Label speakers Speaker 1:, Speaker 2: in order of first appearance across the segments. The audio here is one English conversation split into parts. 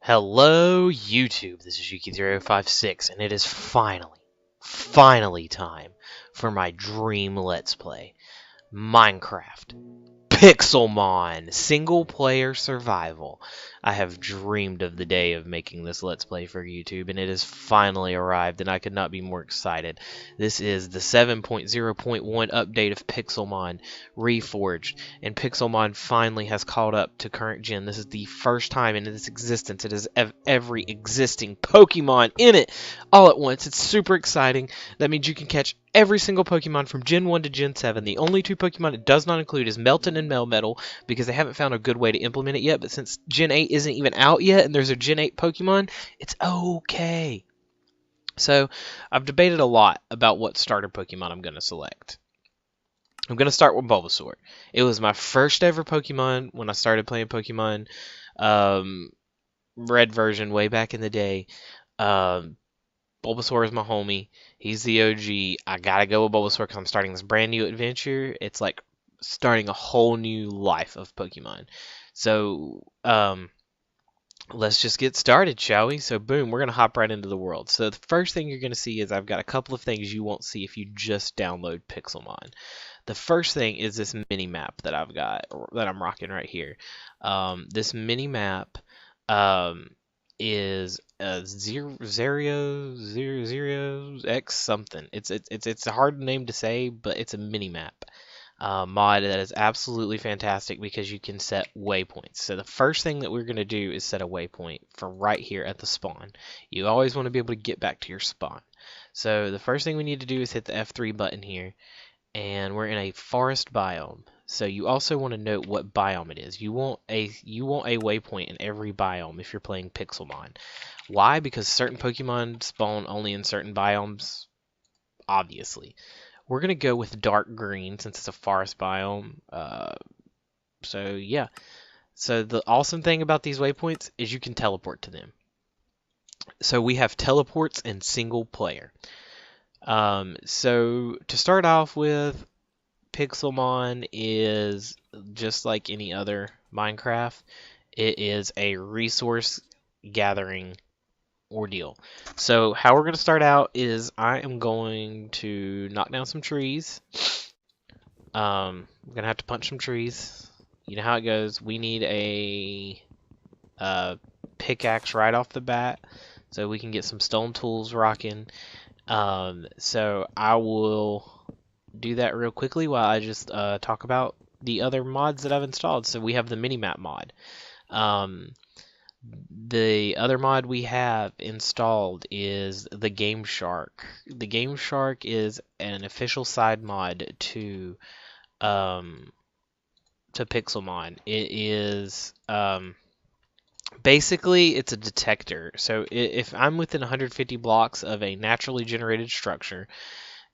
Speaker 1: Hello, YouTube. This is Yuki3056, and it is finally time for my dream Let's Play Minecraft Pixelmon single player survival. I have dreamed of the day of making this Let's Play for YouTube, and it has finally arrived, and I could not be more excited. This is the 7.0.1 update of Pixelmon Reforged, and Pixelmon finally has caught up to current gen. This is the first time in its existence it has every existing Pokemon in it all at once. It's super exciting. That means you can catch every single Pokemon from Gen 1 to Gen 7. The only two Pokemon it does not include is Melton and Melmetal because they haven't found a good way to implement it yet. But since Gen 8 isn't even out yet and there's a Gen 8 Pokemon, it's okay. So I've debated a lot about what starter Pokemon I'm going to select. I'm going to start with Bulbasaur. It was my first ever Pokemon when I started playing Pokemon Red version way back in the day. Bulbasaur is my homie. He's the OG. I gotta go with Bulbasaur because I'm starting this brand new adventure. It's like starting a whole new life of Pokemon. So, let's just get started, shall we? So, boom, we're gonna hop right into the world. So, the first thing you're gonna see is I've got a couple of things you won't see if you just download Pixelmon. The first thing is this mini map that I've got, or that I'm rocking right here. This mini map, is zero X something. It's a hard name to say, but it's a mini map mod that is absolutely fantastic because you can set waypoints. So the first thing that we're going to do is set a waypoint for right here at the spawn. You always want to be able to get back to your spawn. So the first thing we need to do is hit the F3 button here, and we're in a forest biome. So you also want to note what biome it is. You want a waypoint in every biome if you're playing Pixelmon. Why? Because certain Pokemon spawn only in certain biomes, obviously. We're going to go with dark green since it's a forest biome. So yeah. So the awesome thing about these waypoints is you can teleport to them. So we have teleports in single player. So to start off with, Pixelmon is just like any other Minecraft. It is a resource gathering ordeal. So how we're going to start out is I am going to knock down some trees. I'm going to have to punch some trees. You know how it goes. We need a pickaxe right off the bat so we can get some stone tools rocking. So I will do that real quickly while I just talk about the other mods that I've installed. So we have the minimap mod. The other mod we have installed is the Game Shark. The Game Shark is an official side mod to Pixelmon. It is basically it's a detector. So if I'm within 150 blocks of a naturally generated structure,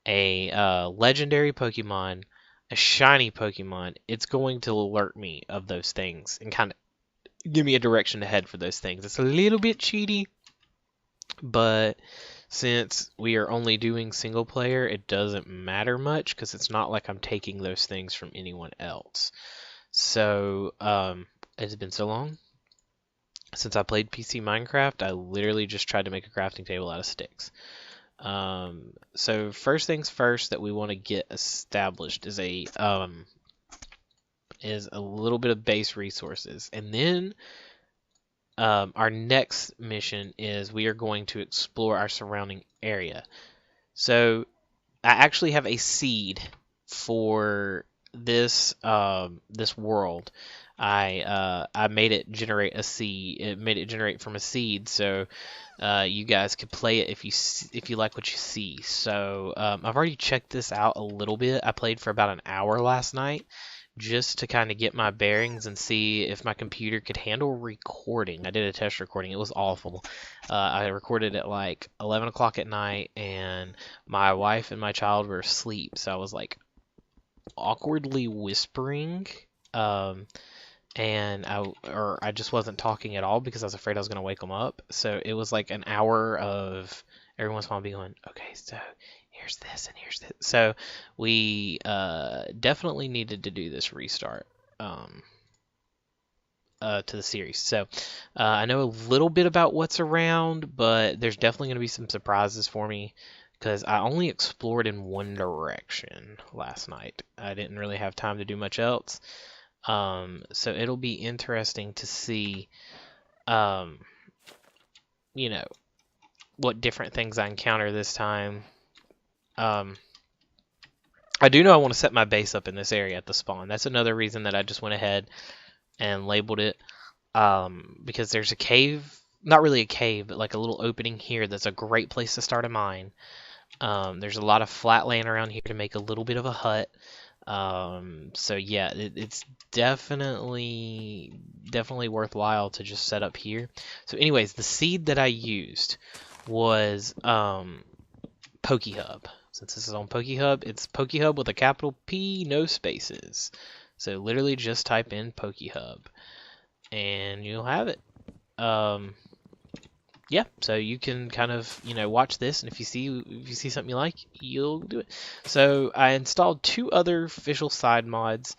Speaker 1: a legendary Pokemon, a shiny Pokemon, it's going to alert me of those things and kind of give me a direction to head for those things. It's a little bit cheaty, but since we are only doing single player, it doesn't matter much because it's not like I'm taking those things from anyone else. So, it's been so long since I played PC Minecraft, I literally just tried to make a crafting table out of sticks. So first things first that we want to get established is a little bit of base resources, and then our next mission is we are going to explore our surrounding area. So I actually have a seed for this this world. I made it generate a seed. It made it generate from a seed, so you guys could play it if you like what you see. So I've already checked this out a little bit. I played for about an hour last night just to kind of get my bearings and see if my computer could handle recording. I did a test recording. It was awful. I recorded at like 11 o'clock at night, and my wife and my child were asleep, so I was like awkwardly whispering. And I just wasn't talking at all because I was afraid I was going to wake them up. So it was like an hour of every once in a while being going, okay, so here's this and here's this. So we definitely needed to do this restart. to the series. So I know a little bit about what's around, but there's definitely going to be some surprises for me because I only explored in one direction last night. I didn't really have time to do much else. So it'll be interesting to see, um, you know, what different things I encounter this time. I do know I want to set my base up in this area at the spawn. That's another reason that I just went ahead and labeled it, because there's a cave, not really a cave, but like a little opening here that's a great place to start a mine. There's a lot of flat land around here to make a little bit of a hut. So yeah, it's definitely worthwhile to just set up here. So anyways, the seed that I used was PokeHub. Since this is on PokeHub, it's PokeHub with a capital P, no spaces. So literally just type in PokeHub and you'll have it. Yeah, so you can kind of, watch this, and if you see something you like, you'll do it. So I installed 2 other official side mods.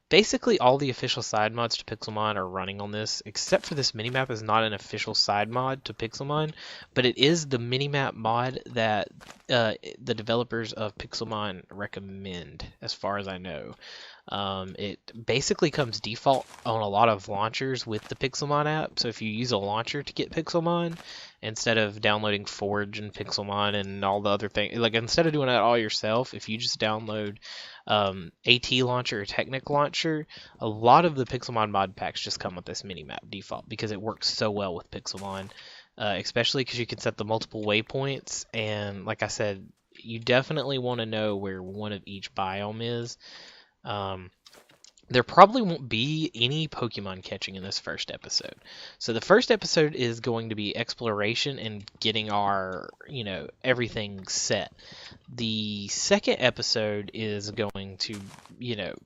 Speaker 1: Basically, all the official side mods to Pixelmon are running on this, except for this minimap is not an official side mod to Pixelmon, but it is the minimap mod that the developers of Pixelmon recommend, as far as I know. It basically comes default on a lot of launchers with the Pixelmon app, so if you use a launcher to get Pixelmon, instead of downloading Forge and Pixelmon and all the other things, like instead of doing that all yourself, if you just download AT Launcher or Technic Launcher, a lot of the Pixelmon mod packs just come with this minimap default because it works so well with Pixelmon, especially because you can set the multiple waypoints, and like I said, you definitely want to know where one of each biome is. There probably won't be any Pokemon catching in this first episode. So the first episode is going to be exploration and getting our, everything set. The second episode is going to,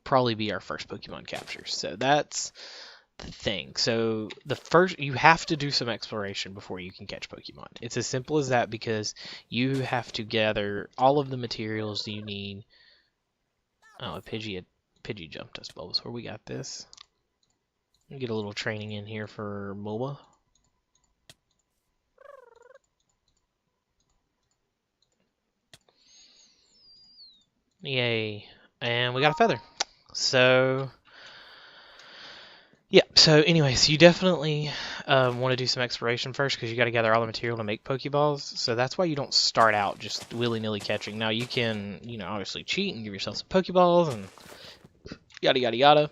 Speaker 1: probably be our first Pokemon capture. So that's the thing. So the first, you have to do some exploration before you can catch Pokemon. It's as simple as that because you have to gather all of the materials you need. Oh, a Pidgey jumped us, Bulbasaur. We got this. Get a little training in here for MOBA. Yay. And we got a feather. So, yeah. So anyways, you definitely want to do some exploration first because you got to gather all the material to make Pokeballs. So that's why you don't start out just willy-nilly catching. Now you can, obviously cheat and give yourself some Pokeballs and yada yada yada.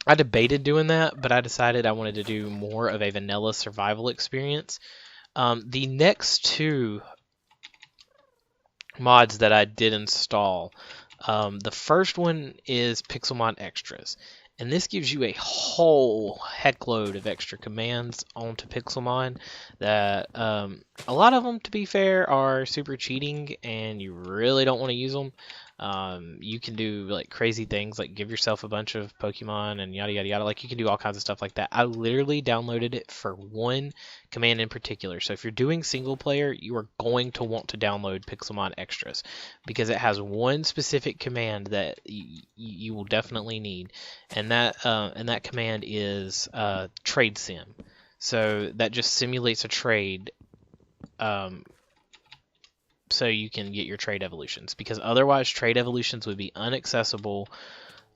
Speaker 1: I debated doing that, but I decided I wanted to do more of a vanilla survival experience. The next 2 mods that I did install, the first one is Pixelmon Extras, and this gives you a whole heckload of extra commands onto Pixelmon that a lot of them, to be fair, are super cheating and you really don't want to use them. You can do like crazy things like give yourself a bunch of Pokemon and yada yada yada. Like you can do all kinds of stuff like that. I literally downloaded it for one command in particular. So if you're doing single player, you are going to want to download Pixelmon Extras because it has one specific command that you will definitely need, and that command is Trade Sim. So that just simulates a trade. So you can get your trade evolutions, because otherwise trade evolutions would be inaccessible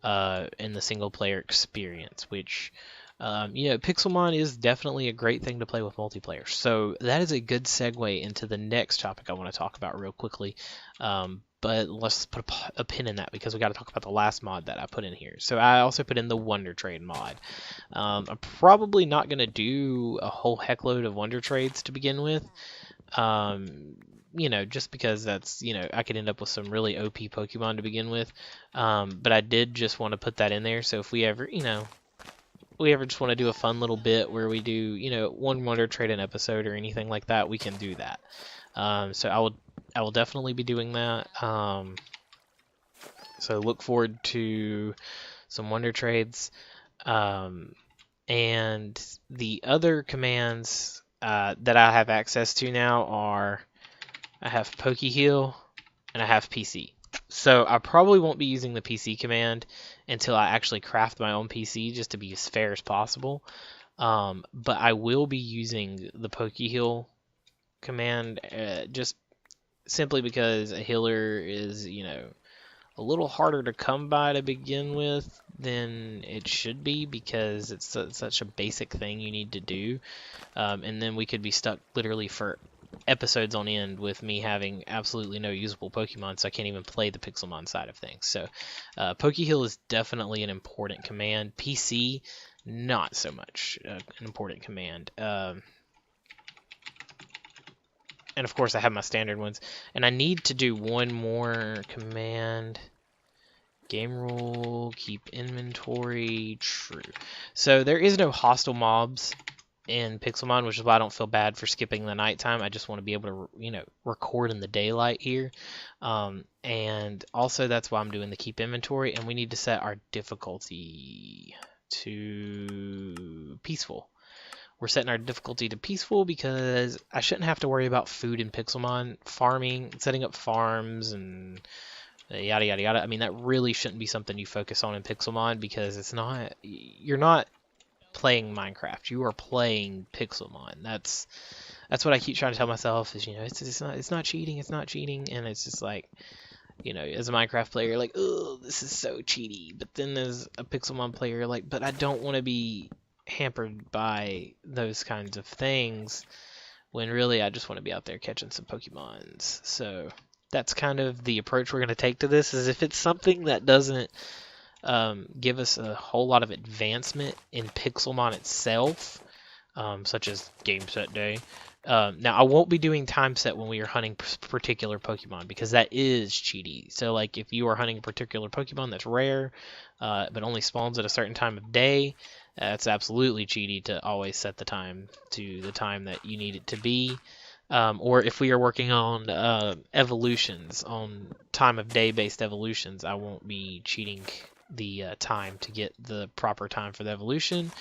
Speaker 1: in the single player experience, which Pixelmon is definitely a great thing to play with multiplayer. So that is a good segue into the next topic I want to talk about real quickly, but let's put a pin in that because we got to talk about the last mod that I put in here. So I also put in the Wonder Trade mod. I'm probably not going to do a whole heckload of Wonder Trades to begin with. Just because that's, I could end up with some really OP Pokemon to begin with. But I did just want to put that in there. So if we ever just want to do a fun little bit where we do, one Wonder Trade an episode or anything like that, we can do that. So I will definitely be doing that. So look forward to some Wonder Trades. And the other commands that I have access to now are, I have Pokeheal and I have PC. So I probably won't be using the PC command until I actually craft my own PC just to be as fair as possible. But I will be using the Pokeheal command just simply because a healer is, a little harder to come by to begin with than it should be, because it's such a basic thing you need to do. And then we could be stuck literally for episodes on end with me having absolutely no usable Pokemon, so I can't even play the Pixelmon side of things. So Pokeheal is definitely an important command. PC, not so much an important command. And of course I have my standard ones. And I need to do one more command. Game rule, keep inventory, true. So there is no hostile mobs in Pixelmon, which is why I don't feel bad for skipping the nighttime. I just want to be able to, record in the daylight here. And also that's why I'm doing the keep inventory, and we need to set our difficulty to peaceful. We're setting our difficulty to peaceful because I shouldn't have to worry about food in Pixelmon, farming, setting up farms, and yada yada yada. I mean, that really shouldn't be something you focus on in Pixelmon, because you're not playing Minecraft, you are playing Pixelmon. That's what I keep trying to tell myself is, it's not cheating, and it's just like, as a Minecraft player, you're like, oh, this is so cheaty. But then as a Pixelmon player, you're like, but I don't want to be hampered by those kinds of things, when really I just want to be out there catching some Pokemons. So that's kind of the approach we're going to take to this, is if it's something that doesn't give us a whole lot of advancement in Pixelmon itself, such as game set day. Now, I won't be doing time set when we are hunting particular Pokemon, because that is cheaty. So, like, if you are hunting a particular Pokemon that's rare, but only spawns at a certain time of day, that's absolutely cheaty to always set the time to the time that you need it to be. Or if we are working on evolutions, on time of day based evolutions, I won't be cheating the time to get the proper time for the evolution,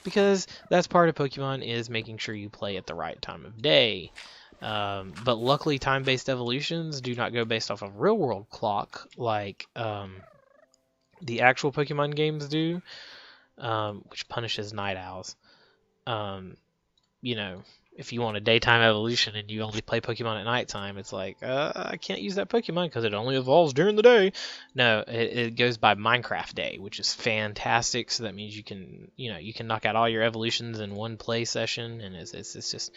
Speaker 1: because that's part of Pokemon, is making sure you play at the right time of day. But luckily, time-based evolutions do not go based off of real-world clock like the actual Pokemon games do, which punishes night owls. If you want a daytime evolution and you only play Pokemon at nighttime, it's like, I can't use that Pokemon because it only evolves during the day. No, it goes by Minecraft day, which is fantastic. So that means you can knock out all your evolutions in one play session, and it's just,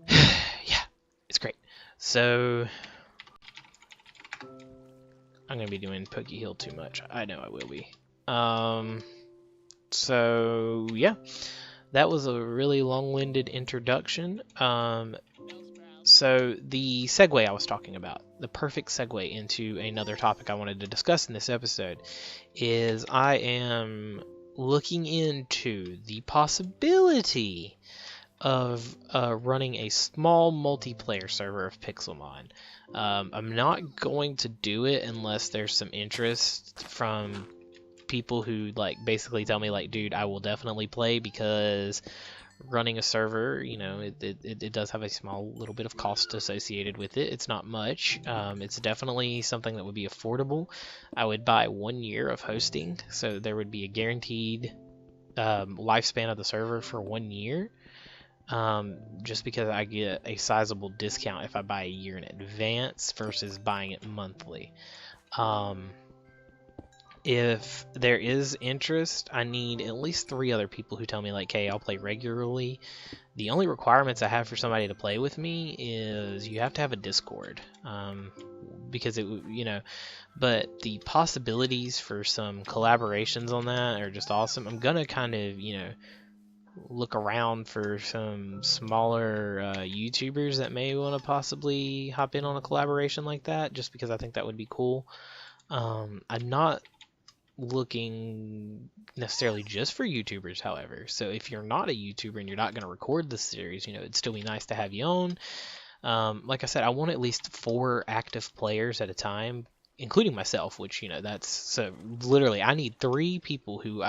Speaker 1: yeah, it's great. So I'm gonna be doing Pokeheal too much. I know I will be. So yeah. That was a really long-winded introduction. So the segue I was talking about, the perfect segue into another topic I wanted to discuss in this episode, is I am looking into the possibility of running a small multiplayer server of Pixelmon. I'm not going to do it unless there's some interest from people who basically tell me dude, I will definitely play, because running a server, it does have a small little bit of cost associated with it. It's not much. It's definitely something that would be affordable. I would buy 1 year of hosting, so there would be a guaranteed lifespan of the server for 1 year, just because I get a sizable discount if I buy a year in advance versus buying it monthly. If there is interest, I need at least 3 other people who tell me hey, I'll play regularly. The only requirements I have for somebody to play with me is you have to have a Discord, because but the possibilities for some collaborations on that are just awesome. I'm gonna kind of, look around for some smaller YouTubers that may want to possibly hop in on a collaboration like that, just because I think that would be cool. I'm not looking necessarily just for YouTubers, however. So if you're not a YouTuber and you're not going to record this series, it'd still be nice to have you on. Like I said, I want at least 4 active players at a time, including myself, which, that's, so literally I need 3 people who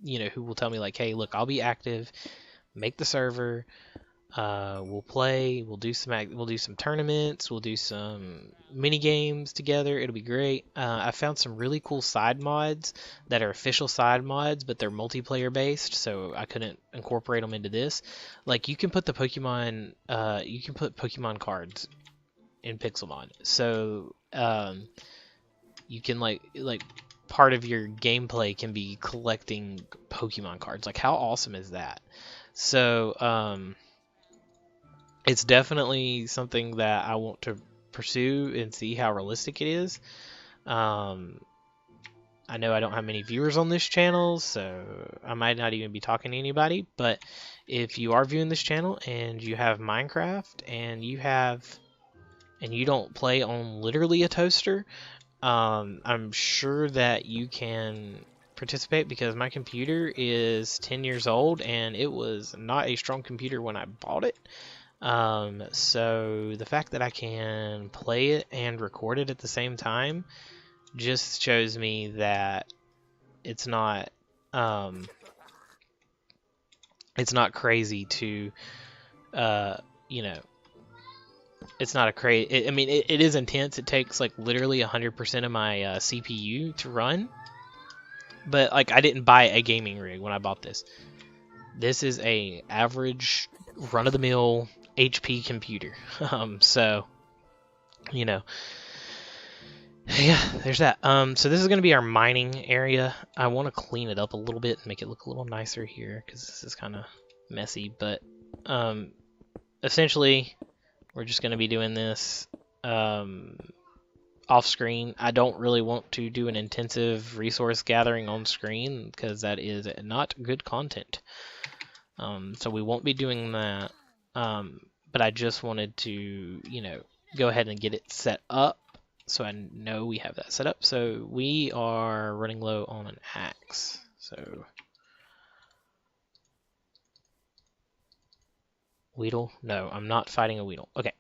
Speaker 1: who will tell me hey, look, I'll be active, make the server, We'll play. We'll do some tournaments. We'll do some mini games together. It'll be great. I found some really cool side mods that are official side mods, but they're multiplayer based, so I couldn't incorporate them into this. Like you can put Pokemon cards in Pixelmon. So you can like part of your gameplay can be collecting Pokemon cards. Like how awesome is that? So it's definitely something that I want to pursue and see how realistic it is. I know I don't have many viewers on this channel, so I might not even be talking to anybody, but if you are viewing this channel and you have Minecraft and you don't play on literally a toaster, I'm sure that you can participate because my computer is 10 years old and it was not a strong computer when I bought it. So the fact that I can play it and record it at the same time just shows me that it's not crazy to you know, it's not a crazy. I mean, it is intense. It takes like literally 100% of my CPU to run. But like, I didn't buy a gaming rig when I bought this. This is a average run-of-the-mill HP computer. So you know, yeah, there's that. So this is going to be our mining area. I want to clean it up a little bit and make it look a little nicer here because this is kind of messy. But essentially, we're just going to be doing this off screen. I don't really want to do an intensive resource gathering on screen because that is not good content. So we won't be doing that. But I just wanted to, you know, go ahead and get it set up so I know we have that set up. So we are running low on an axe. So Weedle? No, I'm not fighting a Weedle. Okay.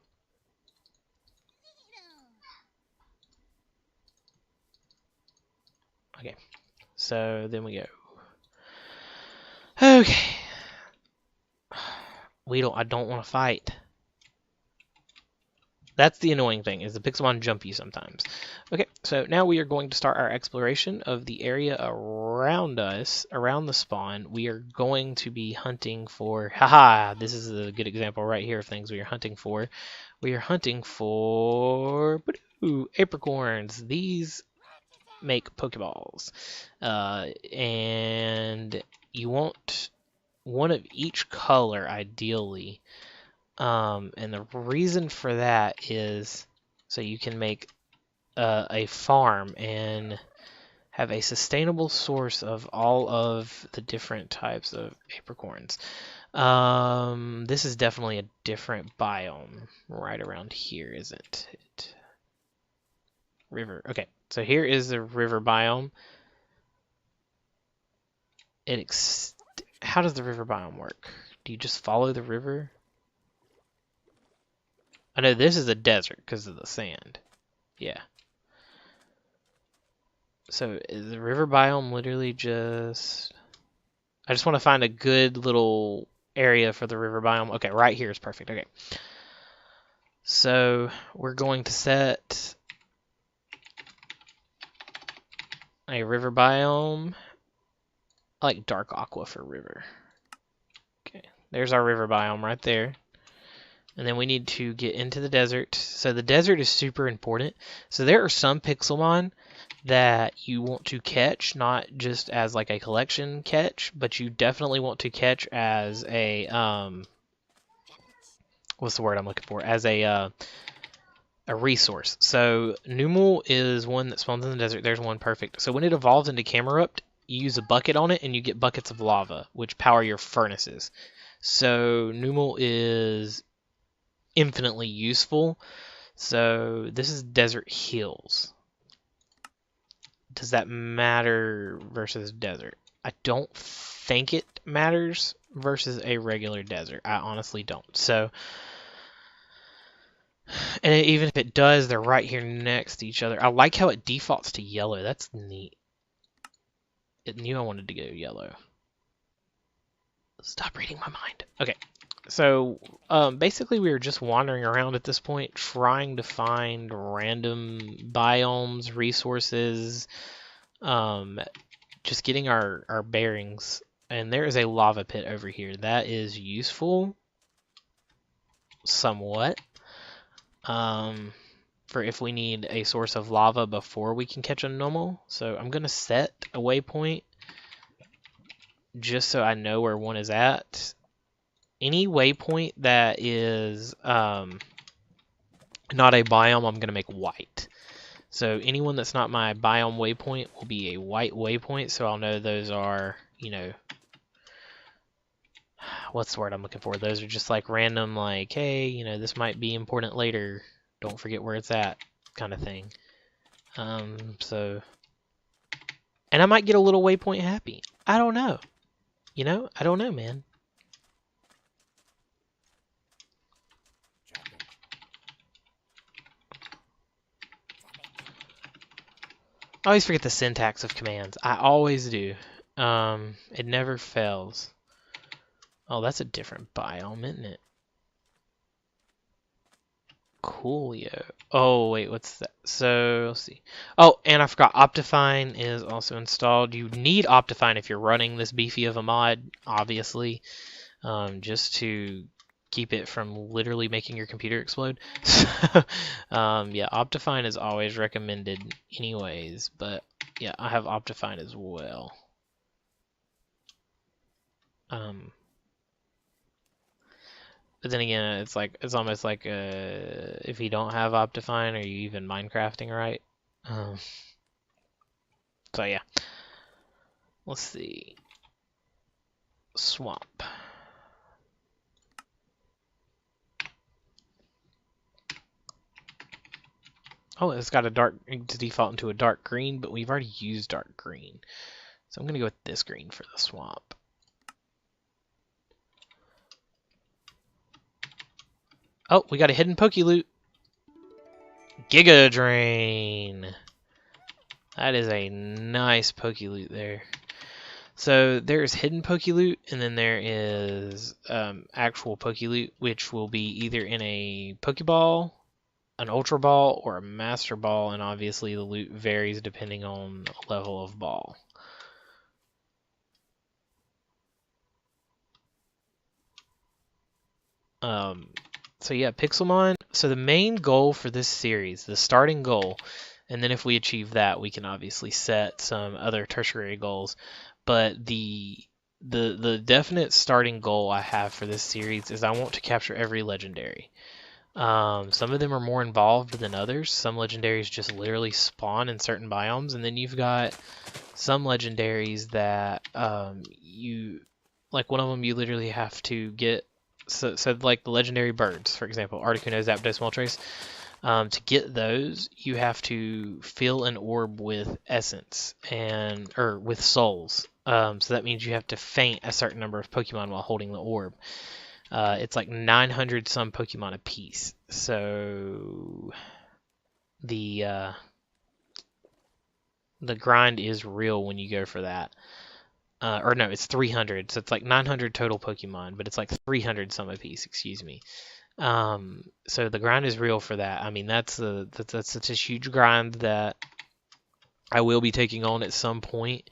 Speaker 1: Okay. So then we go. Okay. Weedle, I don't want to fight. That's the annoying thing, is the Pixelmon jump you sometimes. Okay, so now we are going to start our exploration of the area around us, around the spawn. We are going to be hunting for... Haha, this is a good example right here of things we are hunting for. We are hunting for... apricorns. These make Pokeballs. And you want one of each color, ideally. And the reason for that is so you can make a farm and have a sustainable source of all of the different types of apricorns. This is definitely a different biome right around here, isn't it? River. Okay, so here is the river biome. How does the river biome work? Do you just follow the river? I know this is a desert because of the sand. Yeah. So is the river biome literally just... I just want to find a good little area for the river biome. Okay, right here is perfect. Okay. So we're going to set a river biome. I like dark aqua for river. Okay, there's our river biome right there. And then we need to get into the desert. So the desert is super important. So there are some Pixelmon that you want to catch, not just as like a collection catch, but you definitely want to catch as a what's the word I'm looking for? As a resource. So Numel is one that spawns in the desert. There's one, perfect. So when it evolves into Camerupt, you use a bucket on it and you get buckets of lava, which power your furnaces. So Numel is infinitely useful. So this is Desert Hills. Does that matter versus desert? I don't think it matters versus a regular desert. I honestly don't. So, and even if it does, they're right here next to each other. I like how it defaults to yellow. That's neat. It knew I wanted to go yellow. Stop reading my mind. Okay, so basically we were just wandering around at this point, trying to find random biomes, resources, just getting our bearings. And there is a lava pit over here. That is useful, somewhat, for if we need a source of lava before we can catch a normal. So I'm going to set a waypoint just so I know where one is at. Any waypoint that is not a biome, I'm going to make white. So anyone that's not my biome waypoint will be a white waypoint, so I'll know those are, you know, what's the word I'm looking for? Those are just like random, like, hey, you know, this might be important later. Don't forget where it's at, kind of thing. So, and I might get a little waypoint happy. I don't know. You know, I don't know, man. I always forget the syntax of commands. I always do. It never fails. Oh, that's a different biome, isn't it? Coolio. Oh, wait, what's that? So, let's see. Oh, and I forgot, Optifine is also installed. You need Optifine if you're running this beefy of a mod, obviously, just to keep it from literally making your computer explode. So, yeah, Optifine is always recommended anyways, but yeah, I have Optifine as well. But then again, it's almost like if you don't have Optifine, are you even Minecrafting right? So yeah, let's see. Swamp. Oh, it's got to default into a dark green, but we've already used dark green. So I'm going to go with this green for the swamp. Oh, we got a hidden Poke Loot. Giga Drain. That is a nice Poke Loot there. So there's hidden Poke Loot, and then there is actual Poke Loot, which will be either in a Pokeball, an Ultra Ball, or a Master Ball, and obviously the loot varies depending on level of ball. So yeah, Pixelmon. So the main goal for this series, the starting goal, and then if we achieve that, we can obviously set some other tertiary goals. But the definite starting goal I have for this series is I want to capture every legendary. Some of them are more involved than others. Some legendaries just literally spawn in certain biomes, and then you've got some legendaries that you, like one of them, you literally have to get. So like the legendary birds, for example, Articuno, Zapdos, Moltres. To get those, you have to fill an orb with essence or with souls. So that means you have to faint a certain number of Pokemon while holding the orb. It's like 900 some Pokemon a piece. So the grind is real when you go for that. Or no, it's 300. So it's like 900 total Pokemon, but it's like 300 some a piece. Excuse me. So the grind is real for that. I mean, that's such a huge grind that I will be taking on at some point.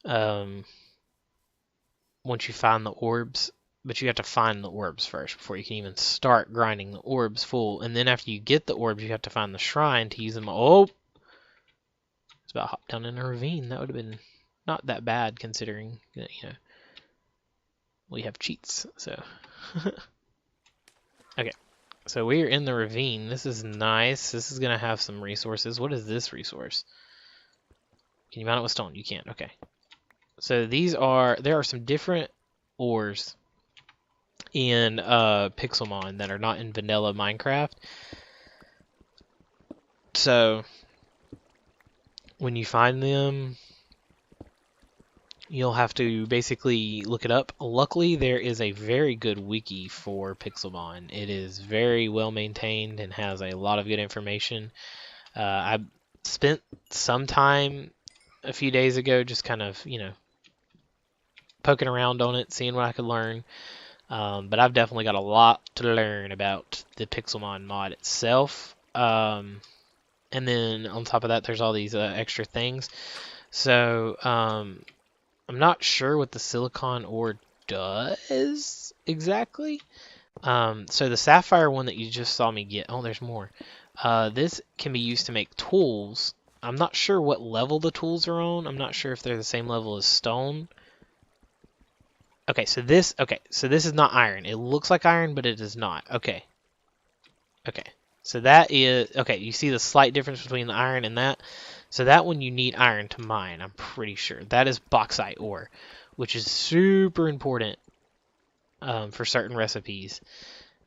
Speaker 1: Once you find the orbs, but you have to find the orbs first before you can even start grinding the orbs full. And then after you get the orbs, you have to find the shrine to use them. Oh, it's about hop down in a ravine. That would have been not that bad considering that, you know, we have cheats. So okay. So we're in the ravine. This is nice. This is gonna have some resources. What is this resource? Can you mount it with stone? You can't. Okay. So there are some different ores in Pixelmon that are not in vanilla Minecraft. So when you find them, you'll have to basically look it up. Luckily, there is a very good wiki for Pixelmon. It is very well maintained and has a lot of good information. I spent some time a few days ago just kind of, you know, poking around on it, seeing what I could learn. But I've definitely got a lot to learn about the Pixelmon mod itself. And then on top of that, there's all these extra things. So I'm not sure what the silicon ore does exactly. So the sapphire one that you just saw me get, oh, there's more. This can be used to make tools. I'm not sure what level the tools are on. I'm not sure if they're the same level as stone. Okay, so this is not iron. It looks like iron, but it is not. Okay. So that is, okay, you see the slight difference between the iron and that? So that one you need iron to mine, I'm pretty sure. That is bauxite ore, which is super important for certain recipes.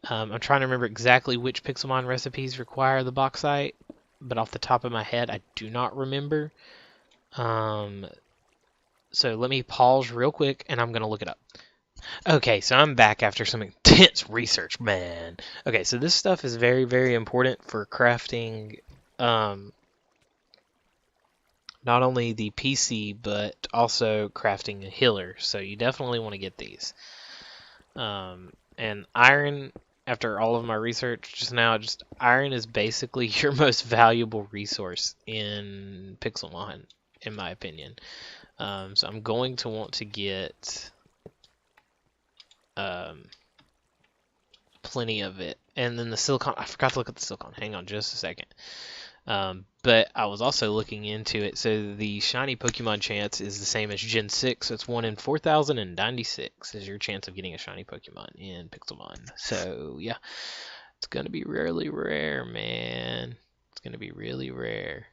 Speaker 1: I'm trying to remember exactly which Pixelmon recipes require the bauxite, but off the top of my head, I do not remember. So let me pause real quick, and I'm going to look it up. Okay, so I'm back after some intense research, man. Okay, so this stuff is very, very important for crafting not only the PC, but also crafting a healer. So you definitely want to get these. And iron, after all of my research just now, iron is basically your most valuable resource in Pixelmon, in my opinion. So I'm going to want to get plenty of it. And then the silicon, I forgot to look at the silicon. Hang on just a second. But I was also looking into it. So the shiny Pokemon chance is the same as Gen 6. So it's 1 in 4,096 is your chance of getting a shiny Pokemon in Pixelmon. So yeah, it's going to be really rare, man. It's going to be really rare.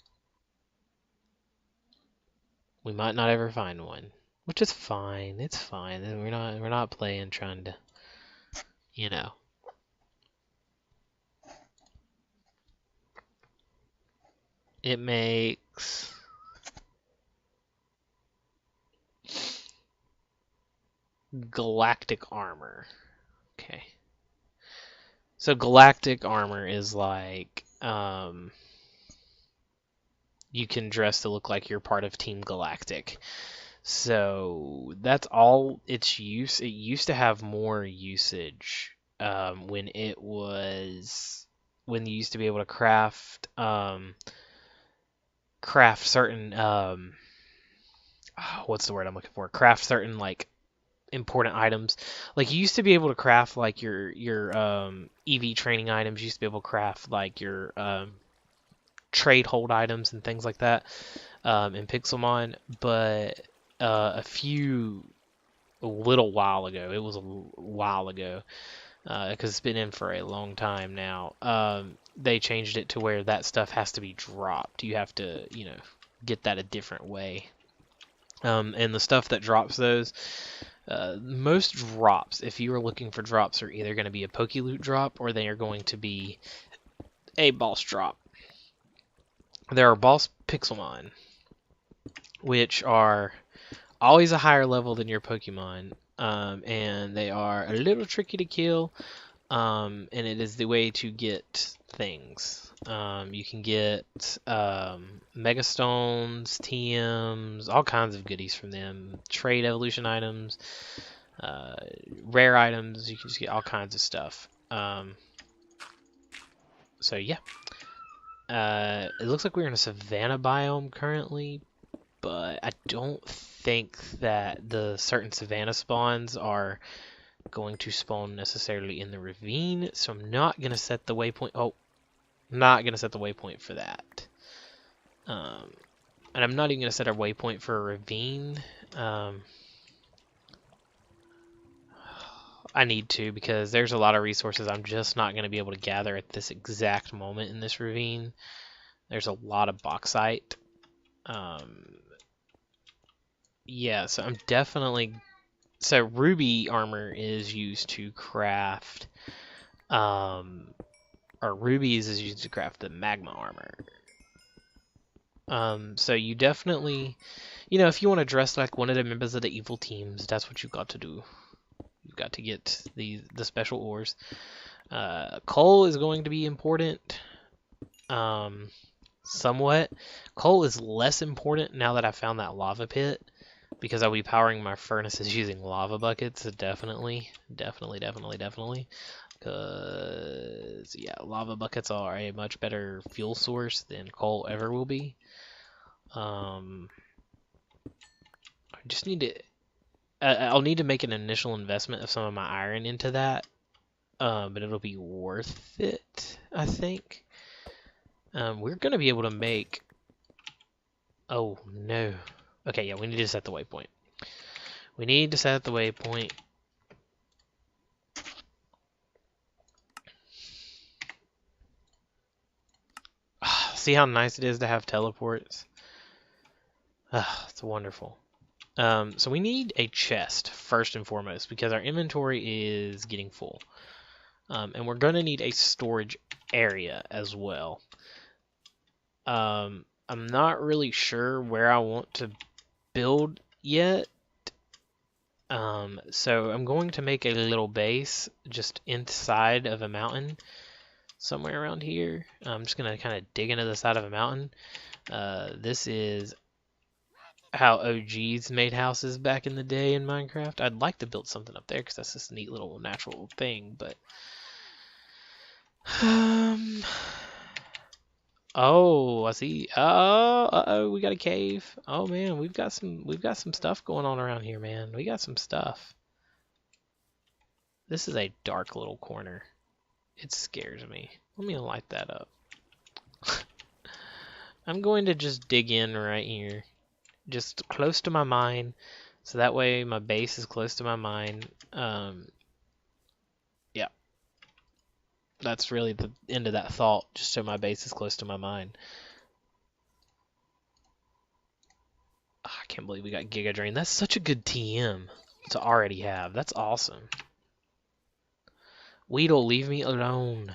Speaker 1: We might not ever find one, which is fine. It's fine. We're not playing trying to, you know. It makes galactic armor. Okay. So galactic armor is like you can dress to look like you're part of Team Galactic. So that's all its use. It used to have more usage when you used to be able to craft certain what's the word I'm looking for? Craft certain like important items. Like you used to be able to craft like your EV training items. You used to be able to craft like your trade hold items and things like that in Pixelmon, but a little while ago, it was a while ago, because it's been in for a long time now, they changed it to where that stuff has to be dropped. You have to, get that a different way. And the stuff that drops those, most drops, if you are looking for drops, are either going to be a Pokeloot drop or they are going to be a boss drop. There are boss Pixelmon, which are always a higher level than your Pokemon, and they are a little tricky to kill, and it is the way to get things. You can get Mega Stones, TMs, all kinds of goodies from them, trade evolution items, rare items. You can just get all kinds of stuff. So yeah. It looks like we're in a savanna biome currently, but I don't think that the certain savanna spawns are going to spawn necessarily in the ravine, so I'm not going to set the waypoint. Oh, not going to set the waypoint for that. And I'm not even going to set our waypoint for a ravine. I need to, because there's a lot of resources I'm just not going to be able to gather at this exact moment in this ravine. There's a lot of bauxite. Yeah, so I'm definitely... So ruby armor is used to craft... or rubies is used to craft the magma armor. So you definitely... if you want to dress like one of the members of the evil teams, that's what you've got to do. You've got to get the special ores. Coal is going to be important. Somewhat. Coal is less important now that I found that lava pit. because I'll be powering my furnaces using lava buckets. Definitely. Because, yeah, lava buckets are a much better fuel source than coal ever will be. I just need to... I'll need to make an initial investment of some of my iron into that, but it'll be worth it, I think. We're going to be able to make... Oh, no. Okay, yeah, we need to set the waypoint. We need to set the waypoint. See how nice it is to have teleports? It's wonderful. So we need a chest, first and foremost, because our inventory is getting full. And we're going to need a storage area as well. I'm not really sure where I want to build yet. So I'm going to make a little base just inside of a mountain somewhere around here. I'm just going to kind of dig into the side of a mountain. This is how OGs made houses back in the day in Minecraft. I'd like to build something up there because that's just a neat little natural thing, but oh, I see. Oh, we got a cave. Oh man, we've got some stuff going on around here, man. We got some stuff. This is a dark little corner. It scares me. Let me light that up. I'm going to just dig in right here. Just close to my mine. So that way my base is close to my mine. Yeah. That's really the end of that thought. Just so my base is close to my mine. Oh, I can't believe we got Giga Drain. That's such a good TM to already have. That's awesome. Weedle, leave me alone.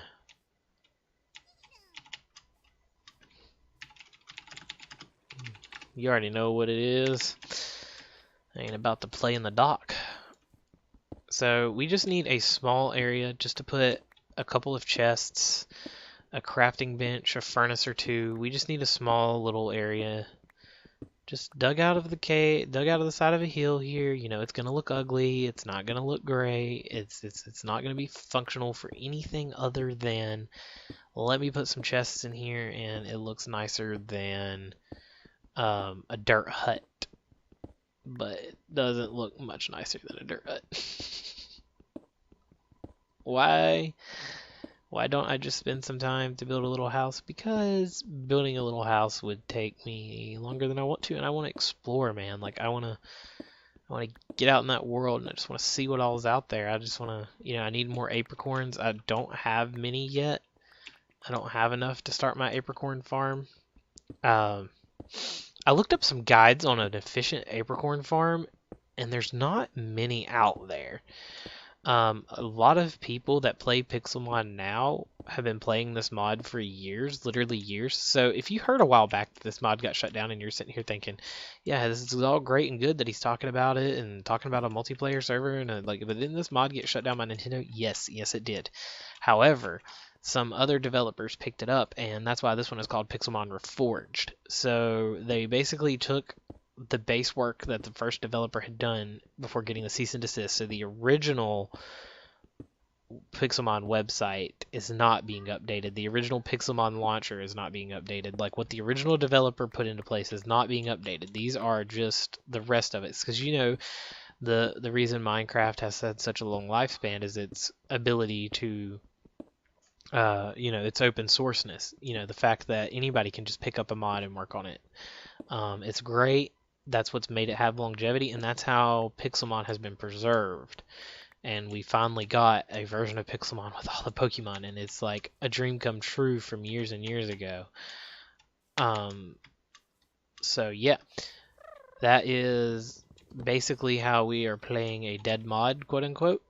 Speaker 1: You already know what it is. I ain't about to play in the dock. So we just need a small area just to put a couple of chests, a crafting bench, a furnace or two. We just need a small little area. Just dug out of the cave, dug out of the side of a hill here. You know, it's gonna look ugly. It's not gonna look great. It's not gonna be functional for anything other than let me put some chests in here, and it looks nicer than a dirt hut. But it doesn't look much nicer than a dirt hut. Why? Why don't I just spend some time to build a little house? Because building a little house would take me longer than I want to, and I want to explore, man. Like I want to get out in that world, and I just want to see what all's out there. I just want to, I need more apricorns. I don't have many yet. I don't have enough to start my apricorn farm. I looked up some guides on an efficient apricorn farm, and there's not many out there. A lot of people that play Pixelmon now have been playing this mod for years, literally years. So if you heard a while back that this mod got shut down and you're sitting here thinking, yeah, this is all great and good that he's talking about it and talking about a multiplayer server and but didn't this mod get shut down by Nintendo? Yes, it did. However, some other developers picked it up, and that's why this one is called Pixelmon Reforged. So they basically took the base work that the first developer had done before getting the cease and desist. So the original Pixelmon website is not being updated. The original Pixelmon launcher is not being updated. Like what the original developer put into place is not being updated. These are just the rest of it. Because the reason Minecraft has had such a long lifespan is its ability to its open sourceness. The fact that anybody can just pick up a mod and work on it. It's great. That's what's made it have longevity, and that's how Pixelmon has been preserved. And we finally got a version of Pixelmon with all the Pokemon, and it's like a dream come true from years and years ago. So yeah, that is basically how we are playing a dead mod, quote unquote.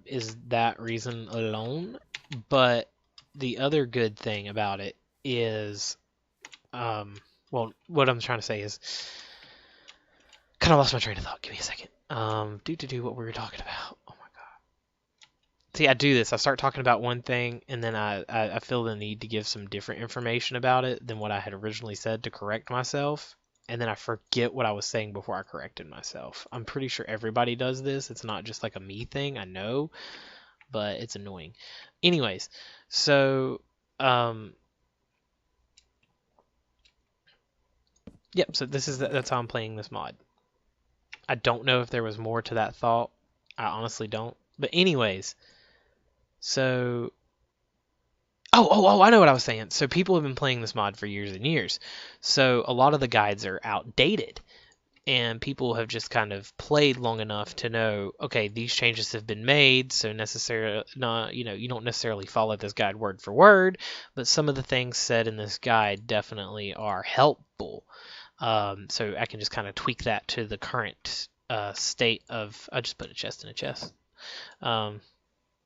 Speaker 1: Is that reason alone? But the other good thing about it is, well, what I'm trying to say is, kind of lost my train of thought. Give me a second. What we were talking about. Oh my god. See, I do this. I start talking about one thing, and then I feel the need to give some different information about it than what I had originally said to correct myself. and then I forget what I was saying before I corrected myself. I'm pretty sure everybody does this. It's not just like a me thing, I know, but it's annoying. Anyways, so yep, so that's how I'm playing this mod. I don't know if there was more to that thought. I honestly don't. But anyways, so oh, I know what I was saying. So people have been playing this mod for years and years. So a lot of the guides are outdated. And people have just kind of played long enough to know, okay, these changes have been made, so necessarily not, you don't necessarily follow this guide word for word, but some of the things said in this guide definitely are helpful. So I can just kind of tweak that to the current state of. I just put a chest in a chest.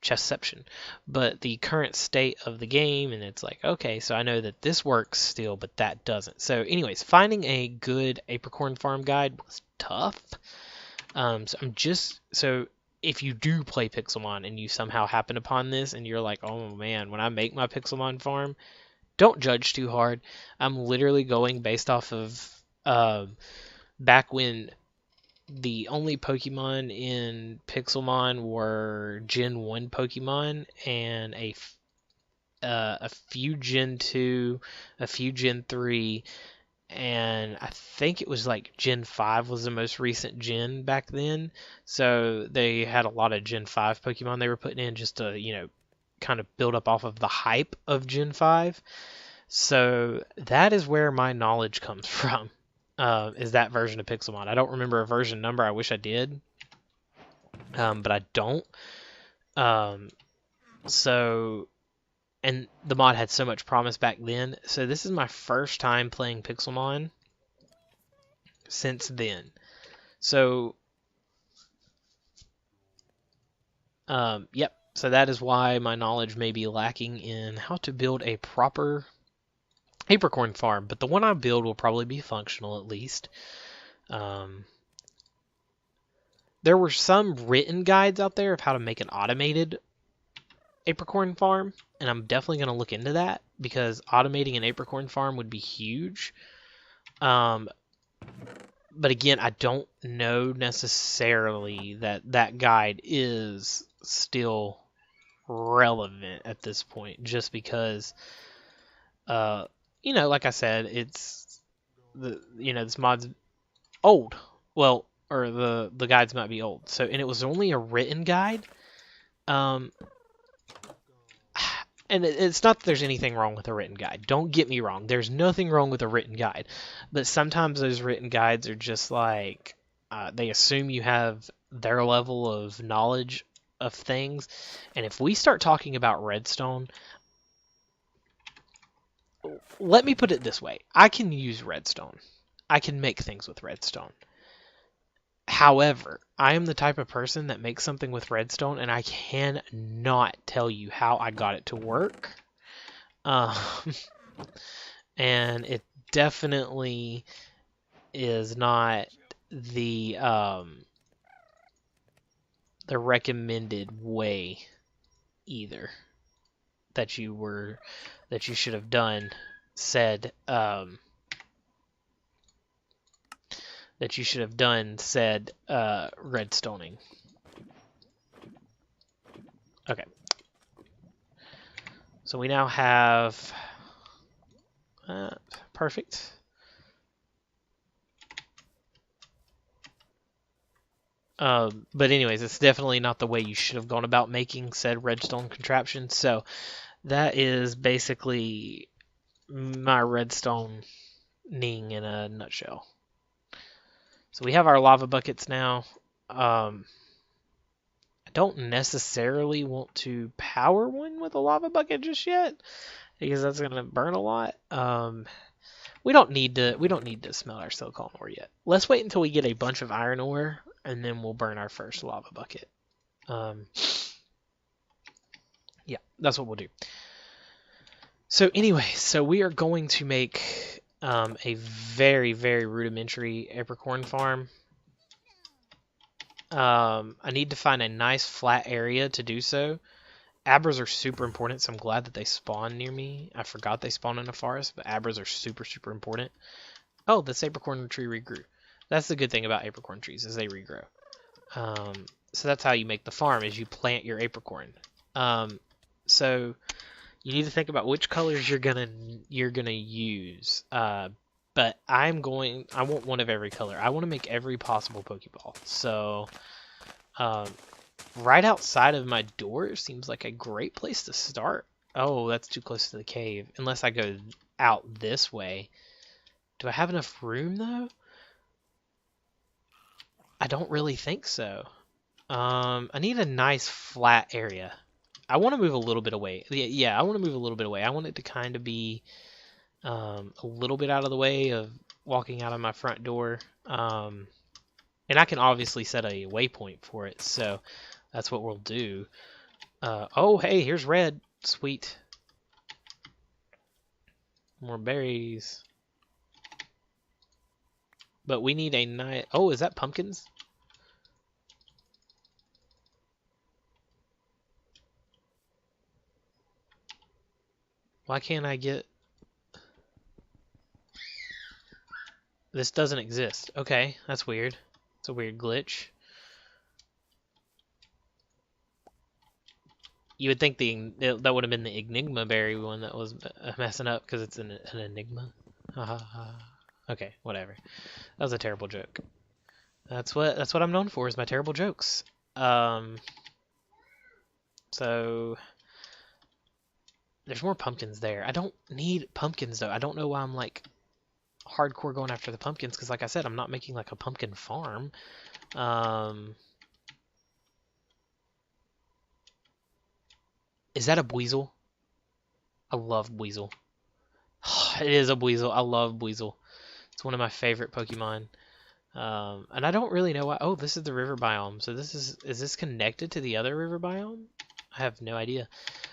Speaker 1: Chestception, but the current state of the game, and it's like, okay, so I know that this works still, but that doesn't. So anyways, finding a good apricorn farm guide was tough. So if you do play Pixelmon and you somehow happen upon this and you're like, oh man, when I make my Pixelmon farm, don't judge too hard. I'm literally going based off of back when the only Pokemon in Pixelmon were Gen 1 Pokemon and a few Gen 2, a few Gen 3, and I think it was like Gen 5 was the most recent gen back then. So they had a lot of Gen 5 Pokemon they were putting in just to, kind of build up off of the hype of Gen 5. So that is where my knowledge comes from. Is that version of Pixelmon. I don't remember a version number. I wish I did, but I don't. And the mod had so much promise back then. So this is my first time playing Pixelmon since then. So, yep. So that is why my knowledge may be lacking in how to build a proper apricorn farm, but the one I build will probably be functional at least. There were some written guides out there of how to make an automated apricorn farm, and I'm definitely going to look into that because automating an apricorn farm would be huge. But again, I don't know necessarily that guide is still relevant at this point, just because like I said, it's this mod's old. Well, or the guides might be old. So, and it was only a written guide. And it's not that there's anything wrong with a written guide. Don't get me wrong. There's nothing wrong with a written guide. But sometimes those written guides are just like, they assume you have their level of knowledge of things. And if we start talking about redstone, let me put it this way. I can use redstone. I can make things with redstone. However, I am the type of person that makes something with redstone and I cannot tell you how I got it to work. And it definitely is not the recommended way either that you should have done said redstoning. Okay. So we now have perfect. But anyways, it's definitely not the way you should have gone about making said redstone contraption. So that is basically my redstoning in a nutshell. So we have our lava buckets now. I don't necessarily want to power one with a lava bucket just yet because that's going to burn a lot. We don't need to smelt our silicone ore yet. Let's wait until we get a bunch of iron ore and then we'll burn our first lava bucket. Yeah, that's what we'll do. So anyway, so we are going to make a very, very rudimentary apricorn farm. I need to find a nice flat area to do so. Abras are super important, so I'm glad that they spawn near me. I forgot they spawn in a forest, but abras are super, super important. Oh, this apricorn tree regrew. That's the good thing about apricorn trees, is they regrow. So that's how you make the farm, is you plant your apricorn. So you need to think about which colors you're gonna use. But I want one of every color. I want to make every possible Pokeball. So right outside of my door seems like a great place to start. Oh, that's too close to the cave. Unless I go out this way. Do I have enough room though? I don't really think so. I need a nice flat area. I want to move a little bit away. Yeah, I want to move a little bit away. I want it to kind of be a little bit out of the way of walking out of my front door. And I can obviously set a waypoint for it, so that's what we'll do. Oh, hey, here's red. Sweet. More berries. But we need a nice... Oh, is that pumpkins? Why can't I get... This doesn't exist. Okay, that's weird. It's a weird glitch. You would think that would have been the Enigma berry one that was messing up because it's an enigma. Okay, whatever. That was a terrible joke. That's what I'm known for, is my terrible jokes. So there's more pumpkins there. I don't need pumpkins though. I don't know why I'm like hardcore going after the pumpkins, because like I said, I'm not making like a pumpkin farm. Is that a Buizel? I love Buizel. It is a Buizel. I love Buizel. It's one of my favorite Pokemon. And I don't really know why. Oh, this is the river biome. So is this connected to the other river biome? I have no idea.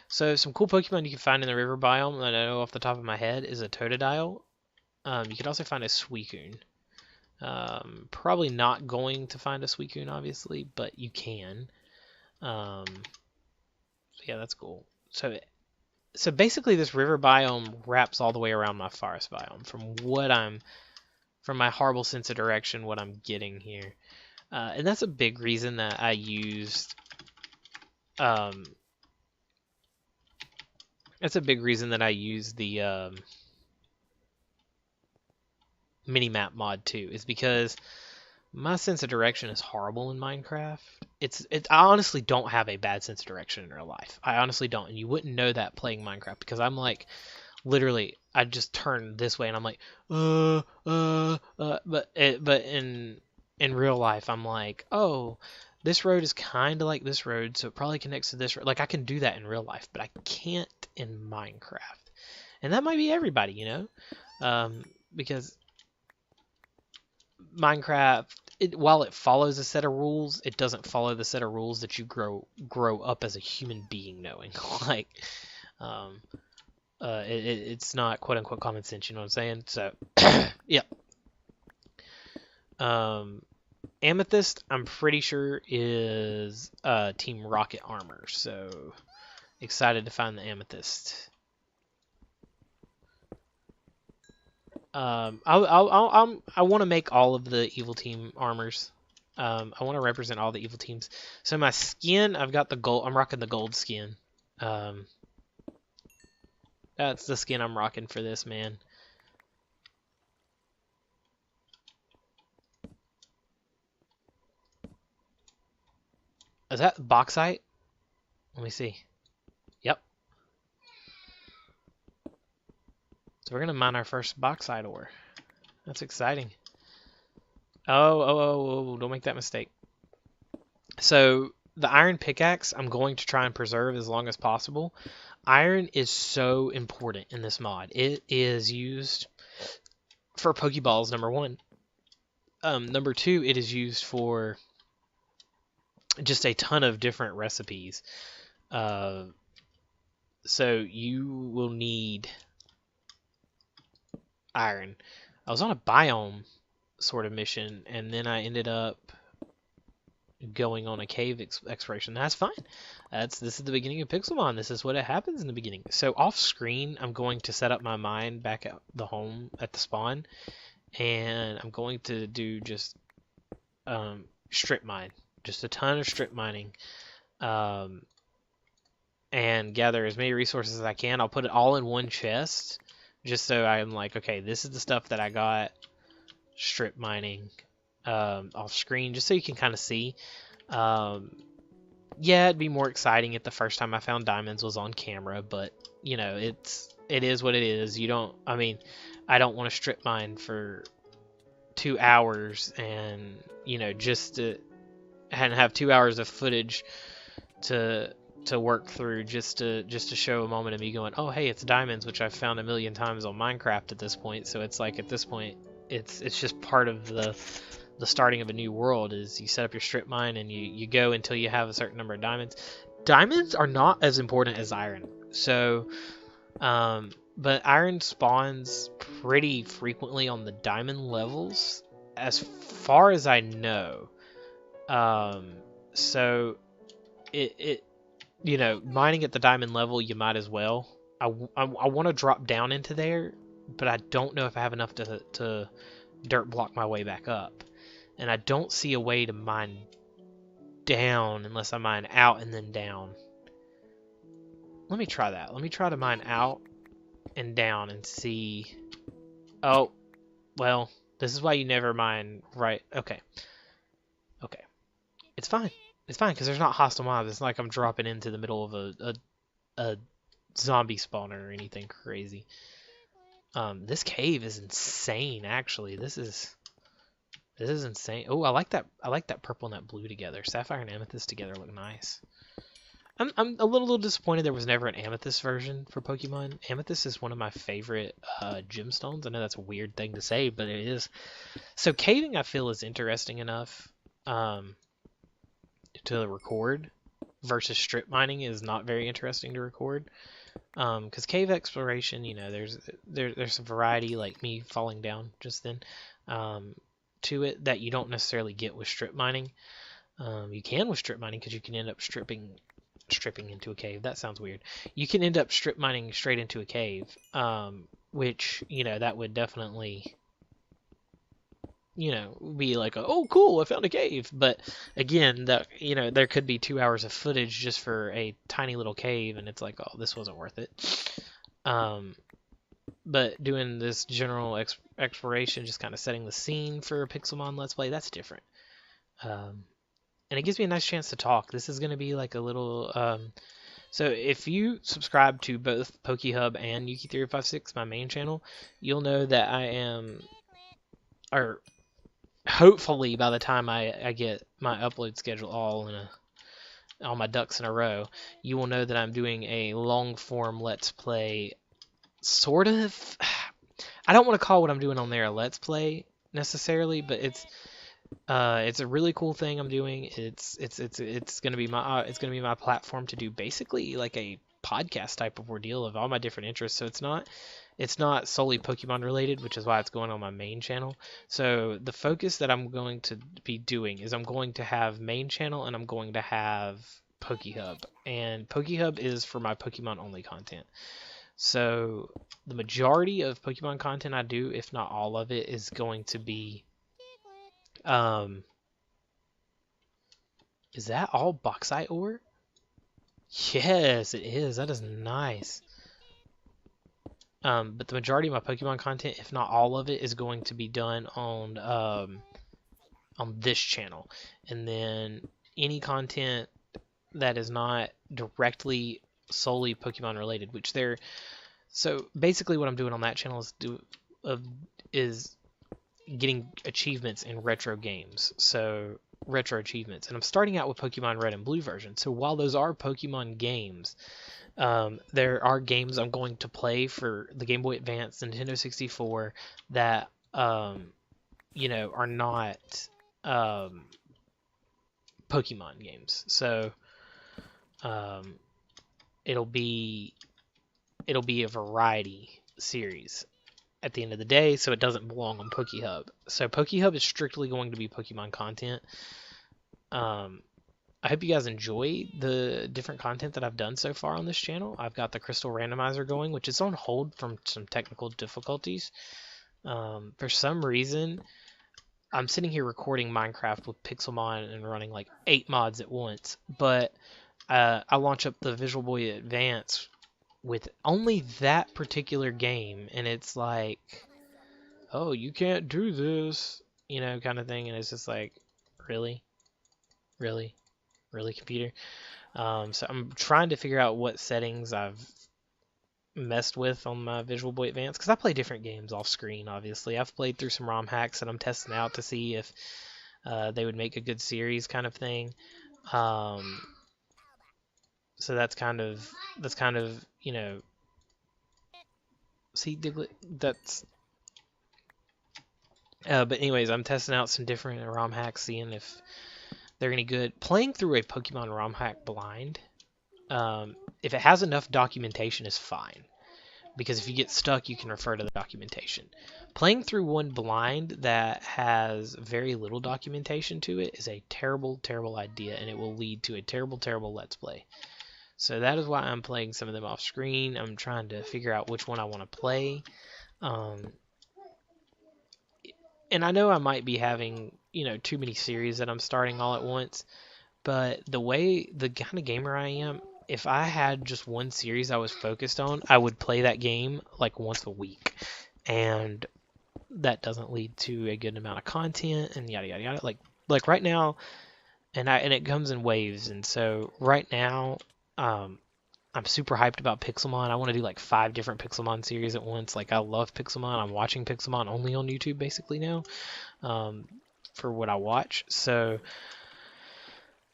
Speaker 1: So some cool Pokemon you can find in the river biome that I know off the top of my head is a Totodile. You can also find a Suicune. Probably not going to find a Suicune, obviously, but you can. So yeah, that's cool. So basically, this river biome wraps all the way around my forest biome. From my horrible sense of direction, what I'm getting here, and that's a big reason that I used. That's a big reason that I use the mini-map mod too, is because my sense of direction is horrible in Minecraft. I honestly don't have a bad sense of direction in real life. I honestly don't, and you wouldn't know that playing Minecraft, because I'm like, literally, I just turn this way and I'm like, but in real life I'm like, oh, this road is kind of like this road, so it probably connects to this road. Like, I can do that in real life, but I can't in Minecraft. And that might be everybody, you know, because Minecraft, while it follows a set of rules, it doesn't follow the set of rules that you grow up as a human being knowing. Like, it's not quote unquote common sense. You know what I'm saying? So, yeah. Amethyst, I'm pretty sure is Team Rocket armor. So excited to find the Amethyst. I want to make all of the evil team armors. I want to represent all the evil teams. So my skin, I've got the gold. I'm rocking the gold skin. That's the skin I'm rocking for this, man. Is that bauxite? Let me see. Yep. So we're gonna mine our first bauxite ore. That's exciting. Oh, don't make that mistake. So the iron pickaxe I'm going to try and preserve as long as possible. Iron is so important in this mod. It is used for Pokeballs, number one. Number two, it is used for just a ton of different recipes. So you will need iron. I was on a biome sort of mission, and then I ended up going on a cave exploration. That's fine. This is the beginning of Pixelmon. This is what happens in the beginning. So off screen, I'm going to set up my mine back at the home at the spawn, and I'm going to do just strip mine, just a ton of strip mining, um, and gather as many resources as I can. I'll put it all in one chest, just so I'm like, okay, this is the stuff that I got strip mining off screen, just so you can kind of see. Yeah, it'd be more exciting if the first time I found diamonds was on camera, but you know, it is what it is. You don't, I mean, I don't want to strip mine for 2 hours and you know just to and have 2 hours of footage to work through just to show a moment of me going, oh hey, it's diamonds, which I've found a million times on Minecraft at this point. So it's like at this point, it's just part of the starting of a new world. Is you set up your strip mine and you go until you have a certain number of diamonds. Diamonds are not as important as iron, so but iron spawns pretty frequently on the diamond levels, as far as I know. So it you know, mining at the diamond level, you might as well. I want to drop down into there, but I don't know if I have enough to dirt block my way back up. And I don't see a way to mine down unless I mine out and then down. Let me try that. Let me try to mine out and down and see. Oh, well, this is why you never mine right. Okay. Okay. It's fine. It's fine because there's not hostile mobs. It's not like I'm dropping into the middle of a zombie spawner or anything crazy. This cave is insane, actually. This is insane. Oh, I like that. I like that purple and that blue together. Sapphire and amethyst together look nice. I'm a little disappointed there was never an amethyst version for Pokemon. Amethyst is one of my favorite gemstones. I know that's a weird thing to say, but it is. So caving, I feel, is interesting enough to record, versus strip mining is not very interesting to record. Because cave exploration, you know, there's a variety, like me falling down just then, to it that you don't necessarily get with strip mining. You can with strip mining because you can end up stripping into a cave. That sounds weird. You can end up strip mining straight into a cave, which, you know, that would definitely, you know, be like, oh cool, I found a cave. But again, that, you know, there could be 2 hours of footage just for a tiny little cave, and it's like, oh, this wasn't worth it. But doing this general exploration, just kind of setting the scene for a Pixelmon Let's Play, that's different. And it gives me a nice chance to talk. This is going to be like a little... so if you subscribe to both PokeHub and Yuki356, my main channel, you'll know that I am... Or hopefully by the time I get my upload schedule all my ducks in a row, you will know that I'm doing a long-form Let's Play, sort of. I don't want to call what I'm doing on there a Let's Play necessarily, but it's a really cool thing I'm doing. It's gonna be my platform to do basically like a podcast type of ordeal of all my different interests. So it's not solely Pokemon related, which is why it's going on my main channel. So the focus that I'm going to be doing is I'm going to have main channel and I'm going to have PokeHub. And PokeHub is for my Pokemon only content. So the majority of Pokemon content I do, if not all of it, is going to be is that all bauxite ore? Yes, it is. That is nice. But the majority of my Pokemon content, if not all of it, is going to be done on this channel. And then any content that is not directly solely Pokemon related, which they're... So basically what I'm doing on that channel is getting achievements in retro games. So retro achievements. And I'm starting out with Pokemon Red and Blue version. So while those are Pokemon games, there are games I'm going to play for the Game Boy Advance, the Nintendo 64 that, you know, are not Pokemon games. So it'll be a variety series at the end of the day, so it doesn't belong on PokeHub. So PokeHub is strictly going to be Pokemon content. I hope you guys enjoy the different content that I've done so far on this channel. I've got the Crystal Randomizer going, which is on hold from some technical difficulties. For some reason, I'm sitting here recording Minecraft with Pixelmon and running like 8 mods at once, but I launch up the Visual Boy Advance with only that particular game, and it's like, oh, you can't do this, you know, kind of thing, and it's just like, really, really, really, computer. So I'm trying to figure out what settings I've messed with on my Visual Boy Advance, because I play different games off screen, obviously. I've played through some ROM hacks that I'm testing out to see if they would make a good series kind of thing. So that's kind of, you know, see, Diglett, that's, but anyways, I'm testing out some different ROM hacks, seeing if they're any good. Playing through a Pokemon ROM hack blind, if it has enough documentation, is fine. Because if you get stuck, you can refer to the documentation. Playing through one blind that has very little documentation to it is a terrible, terrible idea, and it will lead to a terrible, terrible Let's Play. So that is why I'm playing some of them off screen. I'm trying to figure out which one I want to play. And I know I might be having, you know, too many series that I'm starting all at once, but the kind of gamer I am, if I had just one series I was focused on, I would play that game like once a week. And that doesn't lead to a good amount of content and yada yada yada. Like right now, and it comes in waves. And so right now, I'm super hyped about Pixelmon. I want to do like 5 different Pixelmon series at once. Like, I love Pixelmon. I'm watching Pixelmon only on YouTube basically now, for what I watch. So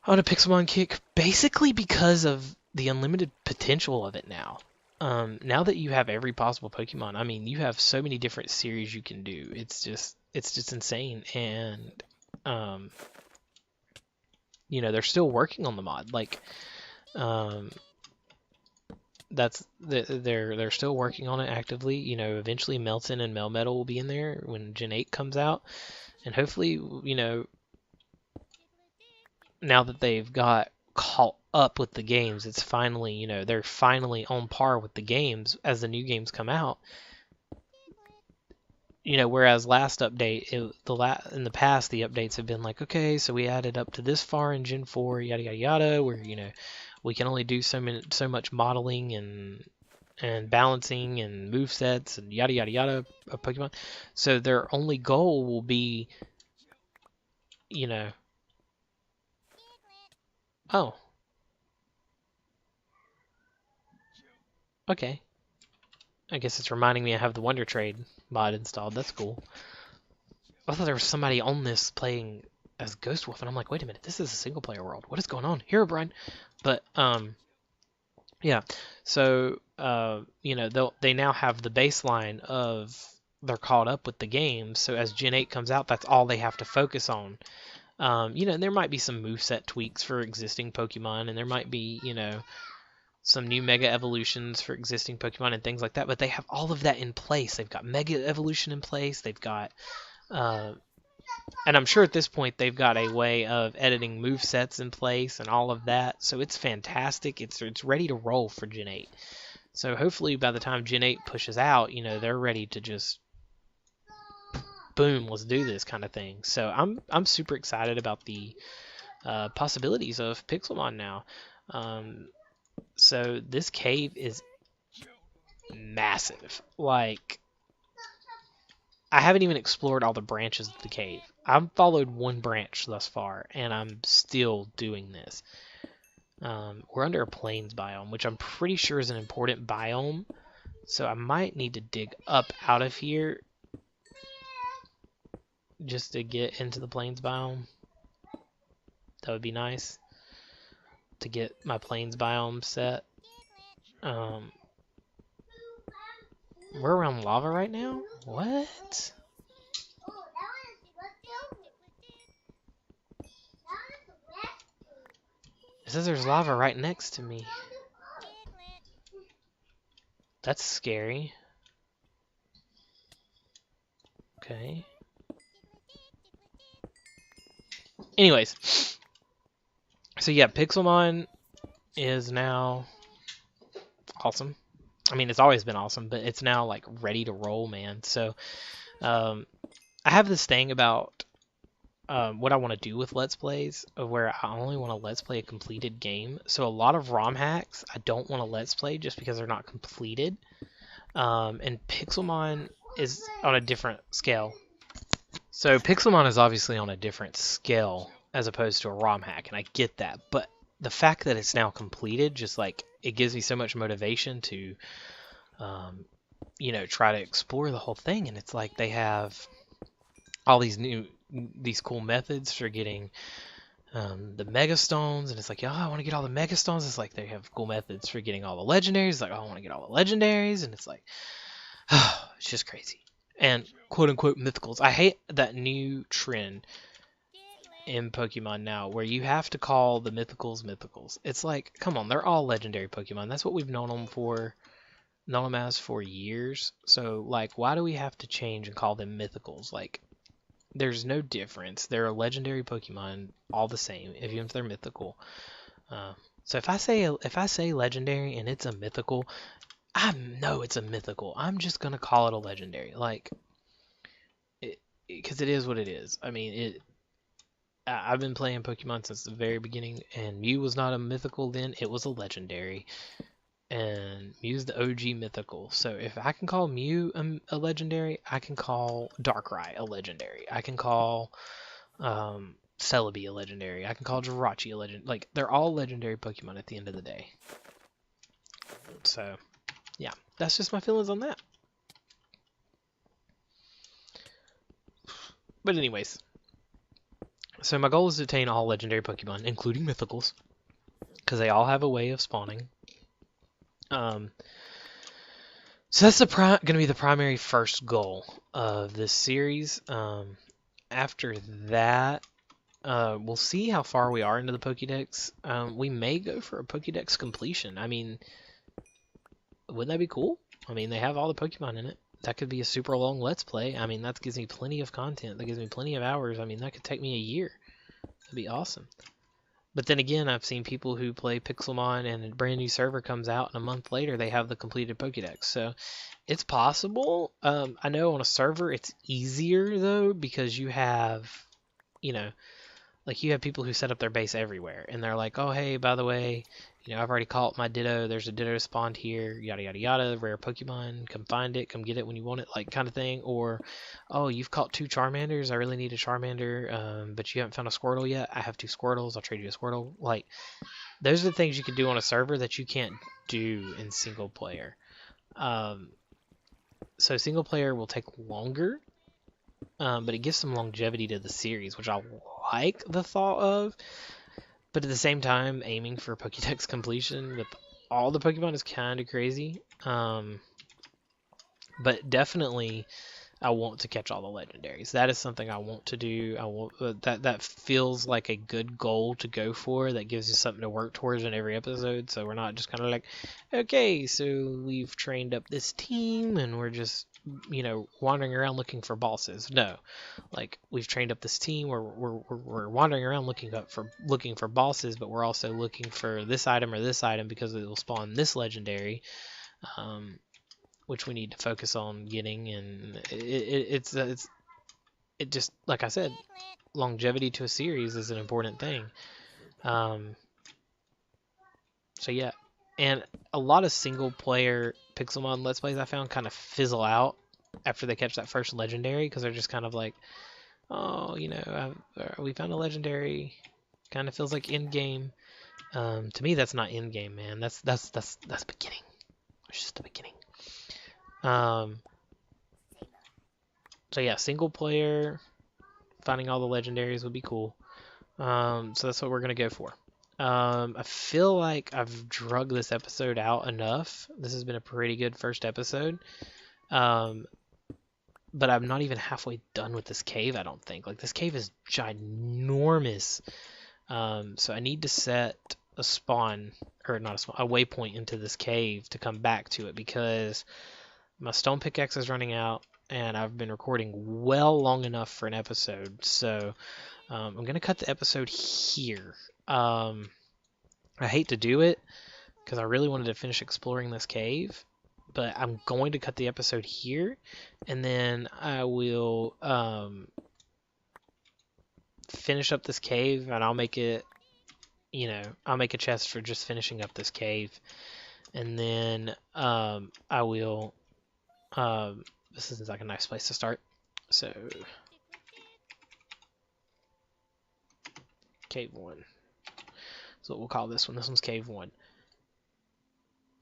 Speaker 1: on a Pixelmon kick, basically because of the unlimited potential of it now. Now that you have every possible Pokemon, I mean, you have so many different series you can do. It's just insane. And you know, they're still working on the mod. Like, they're still working on it actively. You know, eventually Melton and Melmetal will be in there when Gen 8 comes out, and hopefully, you know, now that they've got caught up with the games, it's finally, you know, they're finally on par with the games as the new games come out. You know, whereas last update, in the past, the updates have been like, okay, so we added up to this far in Gen 4, yada yada yada, where, you know, we can only do so much modeling and balancing and move sets and yada yada yada of Pokemon. So their only goal will be, you know, oh, okay. I guess it's reminding me I have the Wonder Trade mod installed. That's cool. I thought there was somebody on this playing as Ghost Wolf, and I'm like, wait a minute, this is a single player world. What is going on? Herobrine. But yeah. So you know, they now have the baseline of they're caught up with the game. So as Gen 8 comes out, that's all they have to focus on. You know, and there might be some moveset tweaks for existing Pokemon, and there might be, you know, some new Mega Evolutions for existing Pokemon and things like that, but they have all of that in place. They've got Mega Evolution in place. They've got, and I'm sure at this point they've got a way of editing movesets in place and all of that. So it's fantastic. It's ready to roll for Gen 8. So hopefully by the time Gen 8 pushes out, you know, they're ready to just boom, let's do this kind of thing. So I'm super excited about the possibilities of Pixelmon now. So this cave is massive. Like, I haven't even explored all the branches of the cave. I've followed one branch thus far, and I'm still doing this. We're under a plains biome, which I'm pretty sure is an important biome. So I might need to dig up out of here just to get into the plains biome. That would be nice to get my plains biome set. We're around lava right now? What? It says there's lava right next to me. That's scary. Okay. Anyways. So yeah, Pixelmon is now awesome. I mean, it's always been awesome, but it's now like ready to roll, man. So I have this thing about what I want to do with Let's Plays, of where I only want to Let's Play a completed game. So a lot of ROM hacks I don't want to Let's Play just because they're not completed. And Pixelmon is on a different scale. So Pixelmon is obviously on a different scale as opposed to a ROM hack, and I get that. But the fact that it's now completed, just like it gives me so much motivation to, try to explore the whole thing. And it's like they have all these cool methods for getting the Mega Stones, and it's like, I want to get all the Mega Stones. It's like they have cool methods for getting all the Legendaries. It's like, I want to get all the Legendaries, and it's like, it's just crazy. And quote unquote mythicals. I hate that new trend in Pokemon now where you have to call the mythicals. It's like, come on, they're all legendary Pokemon. That's what we've known them as for years. So like, why do we have to change and call them mythicals? Like, there's no difference. They're a legendary Pokemon, all the same, even if they're mythical. So if I say legendary and it's a mythical, I know it's a mythical. I'm just gonna call it a legendary, like, because it is what it is. I mean, I've been playing Pokemon since the very beginning, and Mew was not a mythical then; it was a legendary. And Mew's the OG mythical. So if I can call Mew a legendary, I can call Darkrai a legendary. I can call Celebi a legendary. I can call Jirachi a legend. Like, they're all legendary Pokemon at the end of the day. So, yeah, that's just my feelings on that. But anyways, so my goal is to attain all legendary Pokemon, including mythicals, because they all have a way of spawning. So that's going to be the primary first goal of this series. After that, we'll see how far we are into the Pokédex. We may go for a Pokédex completion. I mean, wouldn't that be cool? I mean, they have all the Pokemon in it. That could be a super long Let's Play. I mean, that gives me plenty of content. That gives me plenty of hours. I mean, that could take me a year. That'd be awesome. But then again, I've seen people who play Pixelmon and a brand new server comes out, and a month later they have the completed Pokédex. So it's possible. I know on a server it's easier though, because you have, like, you have people who set up their base everywhere, and they're like, oh hey, by the way, I've already caught my Ditto. There's a Ditto spawned here. Yada yada yada. Rare Pokemon. Come find it. Come get it when you want it. Like, kind of thing. Or, oh, you've caught 2 Charmanders. I really need a Charmander. But you haven't found a Squirtle yet. I have 2 Squirtles. I'll trade you a Squirtle. Like, those are the things you can do on a server that you can't do in single player. So single player will take longer, but it gives some longevity to the series, which I like the thought of. But at the same time, aiming for Pokédex completion with all the Pokemon is kind of crazy. But definitely, I want to catch all the legendaries. That is something I want to do. I want that feels like a good goal to go for. That gives you something to work towards in every episode. So we're not just kind of like, okay, so we've trained up this team and we're just wandering around looking for bosses. No, like, we've trained up this team. We're wandering around looking for bosses, but we're also looking for this item or this item because it will spawn this legendary. Which we need to focus on getting, and it's just, like I said, longevity to a series is an important thing. So yeah, and a lot of single player Pixelmon Let's Plays I found kind of fizzle out after they catch that first legendary, because they're just kind of like, oh, we found a legendary. Kind of feels like end game. To me, that's not end game, man. That's beginning. It's just the beginning. So yeah, single player, finding all the legendaries would be cool. So that's what we're gonna go for. I feel like I've drug this episode out enough. This has been a pretty good first episode. But I'm not even halfway done with this cave, I don't think. Like, this cave is ginormous. So I need to set a waypoint into this cave to come back to it, because my stone pickaxe is running out, and I've been recording well long enough for an episode. So I'm going to cut the episode here. I hate to do it, because I really wanted to finish exploring this cave, but I'm going to cut the episode here, and then I will finish up this cave, and I'll make it, I'll make a chest for just finishing up this cave, and then I will, this is like a nice place to start, so cave 1. That's what we'll call this one. This one's cave 1.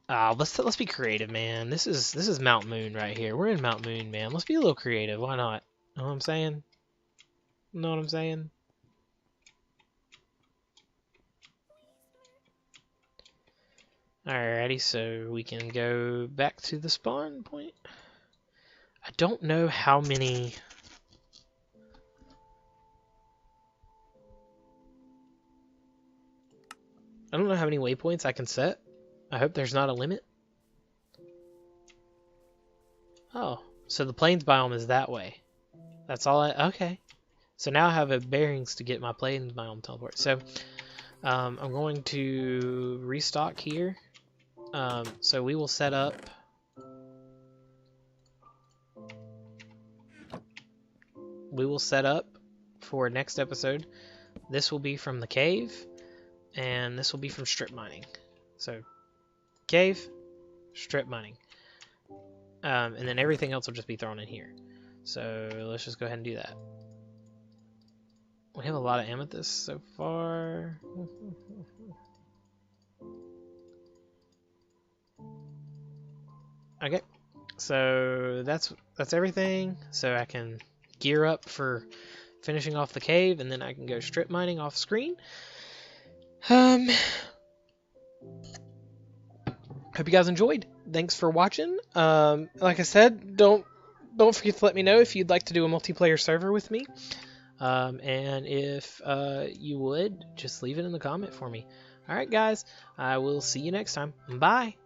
Speaker 1: Let's be creative, man. This is Mount Moon right here. We're in Mount Moon, man. Let's be a little creative. Why not? Know what I'm saying? Know what I'm saying? Alrighty, so we can go back to the spawn point. I don't know how many. I don't know how many waypoints I can set. I hope there's not a limit. Oh, so the plains biome is that way. That's all okay. So now I have a bearings to get my plains biome teleport. So I'm going to restock here. So we will set up. We will set up for next episode. This will be from the cave, and this will be from strip mining. So cave, strip mining. And then everything else will just be thrown in here. So let's just go ahead and do that. We have a lot of amethyst so far. Okay, so that's everything. So I can gear up for finishing off the cave, and then I can go strip mining off screen. Hope you guys enjoyed. Thanks for watching. Like I said, don't forget to let me know if you'd like to do a multiplayer server with me. And if you would, just leave it in the comment for me. Alright guys, I will see you next time. Bye!